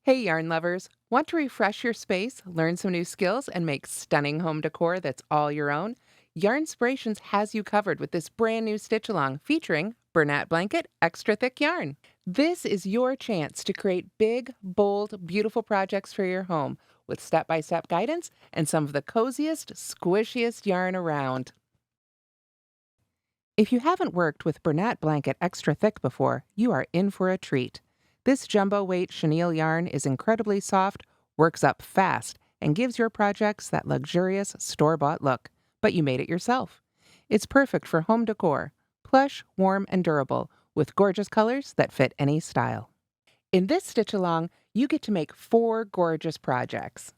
Hey, yarn lovers! Want to refresh your space, learn some new skills, and make stunning home decor that's all your own? Yarnspirations has you covered with this brand new stitch along featuring Bernat Blanket Extra Thick Yarn. This is your chance to create big, bold, beautiful projects for your home with step by step guidance and some of the coziest, squishiest yarn around. If you haven't worked with Bernat Blanket Extra Thick before, you are in for a treat. This jumbo weight chenille yarn is incredibly soft, works up fast, and gives your projects that luxurious store bought look. But you made it yourself. It's perfect for home decor, plush, warm, and durable, with gorgeous colors that fit any style. In this stitch along, you get to make 4 gorgeous projects.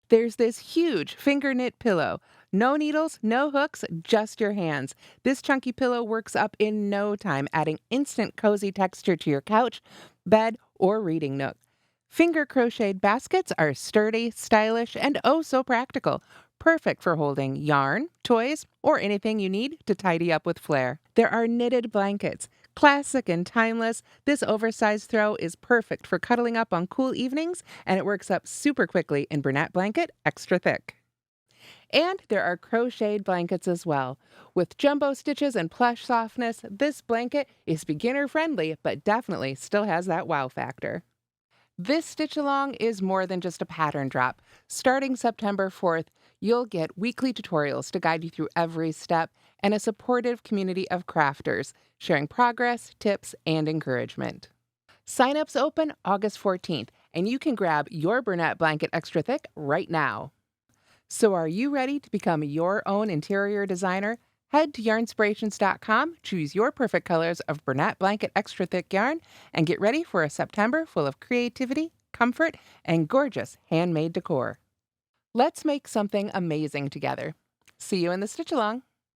There's this huge finger knit pillow. No needles, no hooks, just your hands. This chunky pillow works up in no time, adding instant cozy texture to your couch, bed, or reading nook. Finger crocheted baskets are sturdy, stylish, and oh so practical. Perfect for holding yarn, toys, or anything you need to tidy up with flair. There are knitted blankets. Classic and timeless, this oversized throw is perfect for cuddling up on cool evenings, and it works up super quickly in Bernat Blanket Extra Thick. And there are crocheted blankets as well. With jumbo stitches and plush softness, this blanket is beginner friendly, but definitely still has that wow factor. This stitch along is more than just a pattern drop. Starting September 4th, you'll get weekly tutorials to guide you through every step and a supportive community of crafters sharing progress, tips, and encouragement. Sign-ups open August 14th, and you can grab your Bernat Blanket Extra Thick right now. So are you ready to become your own interior designer? Head to yarnspirations.com, choose your perfect colors of Bernat Blanket Extra Thick yarn, and get ready for a September full of creativity, comfort, and gorgeous handmade decor. Let's make something amazing together. See you in the stitch along.